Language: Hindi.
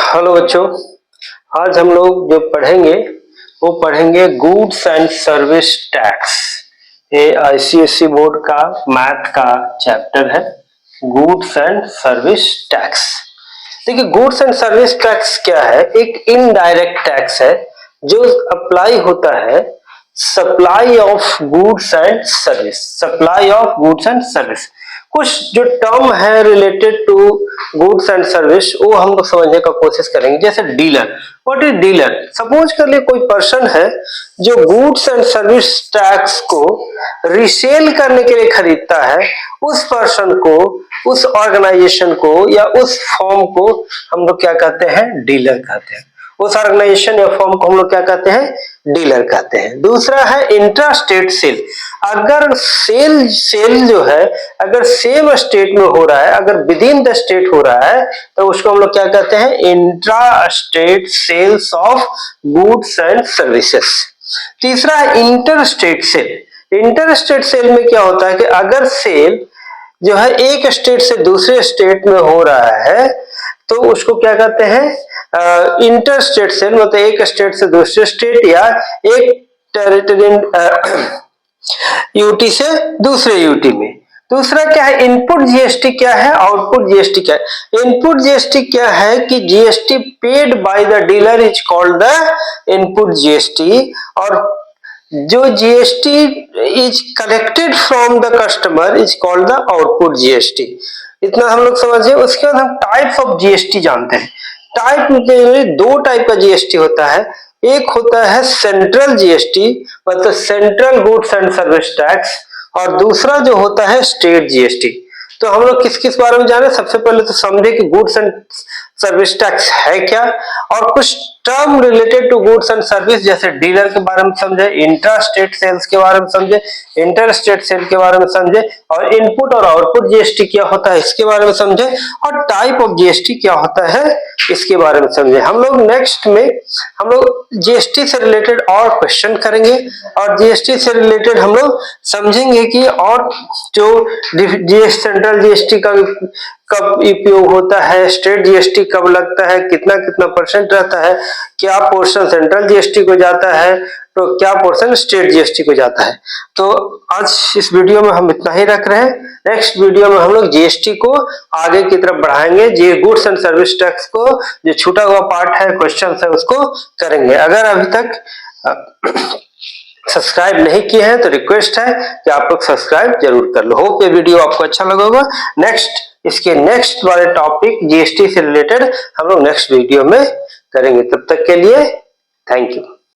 हेलो बच्चों, आज हम लोग जो पढ़ेंगे वो पढ़ेंगे गुड्स एंड सर्विस टैक्स। ये आईसीएसई बोर्ड का मैथ का चैप्टर है, गुड्स एंड सर्विस टैक्स। देखिए, गुड्स एंड सर्विस टैक्स क्या है? एक इनडायरेक्ट टैक्स है जो अप्लाई होता है supply of goods and service. Supply of goods and service, कुछ जो टर्म है related to goods and service वो हम लोग समझने का कोशिश करेंगे। जैसे dealer, what is dealer? Suppose कर लिए कोई पर्सन है जो गुड्स एंड सर्विस टैक्स को रीसेल करने के लिए खरीदता है। उस पर्सन को, उस ऑर्गेनाइजेशन को या उस फॉर्म को हम लोग क्या कहते हैं? डीलर कहते हैं। उस ऑर्गेनाइजेशन या फॉर्म को हम लोग क्या कहते हैं? डीलर कहते हैं। दूसरा है इंट्रा स्टेट सेल। अगर सेल जो है अगर सेम स्टेट में हो रहा है, अगर विद इन द स्टेट हो रहा है, तो उसको हम लोग क्या कहते हैं? Intra state sales of goods and services. तीसरा है inter state sale. Inter state sale में क्या होता है कि अगर सेल जो है एक स्टेट से दूसरे स्टेट में हो रहा है तो उसको क्या कहते हैं? इंटर स्टेट सेल, मतलब एक स्टेट से दूसरे स्टेट या एक टेरिटरी यूटी से दूसरे यूटी में। दूसरा क्या है? इनपुट जीएसटी क्या है? आउटपुट जीएसटी क्या है? इनपुट जीएसटी क्या है कि GST paid by the dealer is called the input GST, और जो GST is collected from the customer is called the output GST. इतना हम लोग समझे। उसके बाद हम टाइप्स ऑफ जीएसटी जानते हैं। टाइप में दो टाइप का जीएसटी होता है। एक होता है सेंट्रल जीएसटी, मतलब central goods and service tax, और दूसरा जो होता है स्टेट जीएसटी। तो हम लोग किस किस बारे में जाने? सबसे पहले तो समझे कि गुड्स एंड सर्विस टैक्स है क्या, और कुछ term related to goods and service जैसे डीलर के बारे में समझे, इंट्रा स्टेट सेल्स के बारे में समझे, इंटर स्टेट सेल के बारे में समझे, और इनपुट और आउटपुट जीएसटी क्या होता है इसके बारे में समझे, और टाइप ऑफ जीएसटी क्या होता है इसके बारे में समझे। हम लोग नेक्स्ट में हम लोग जीएसटी से रिलेटेड और क्वेश्चन करेंगे, और जीएसटी से रिलेटेड हम लोग समझेंगे कि और जो सेंट्रल जीएसटी का कब उपयोग होता है, स्टेट जीएसटी कब लगता है, कितना कितना परसेंट रहता है, क्या पोर्शन सेंट्रल जीएसटी को जाता है, तो क्या पोर्शन स्टेट जीएसटी को जाता है। तो आज इस वीडियो में हम इतना ही रख रहे हैं। नेक्स्ट वीडियो में हम लोग जीएसटी को आगे की तरफ बढ़ाएंगे। जी गुड्स एंड सर्विस टैक्स को जो छूटा हुआ पार्ट है, क्वेश्चन है, उसको करेंगे। अगर अभी तक सब्सक्राइब नहीं किए हैं तो रिक्वेस्ट है कि आप लोग सब्सक्राइब जरूर कर लो। होप ये वीडियो आपको अच्छा लगा होगा। इसके नेक्स्ट वाले टॉपिक जीएसटी से रिलेटेड हम लोग नेक्स्ट वीडियो में करेंगे। तब तक के लिए थैंक यू।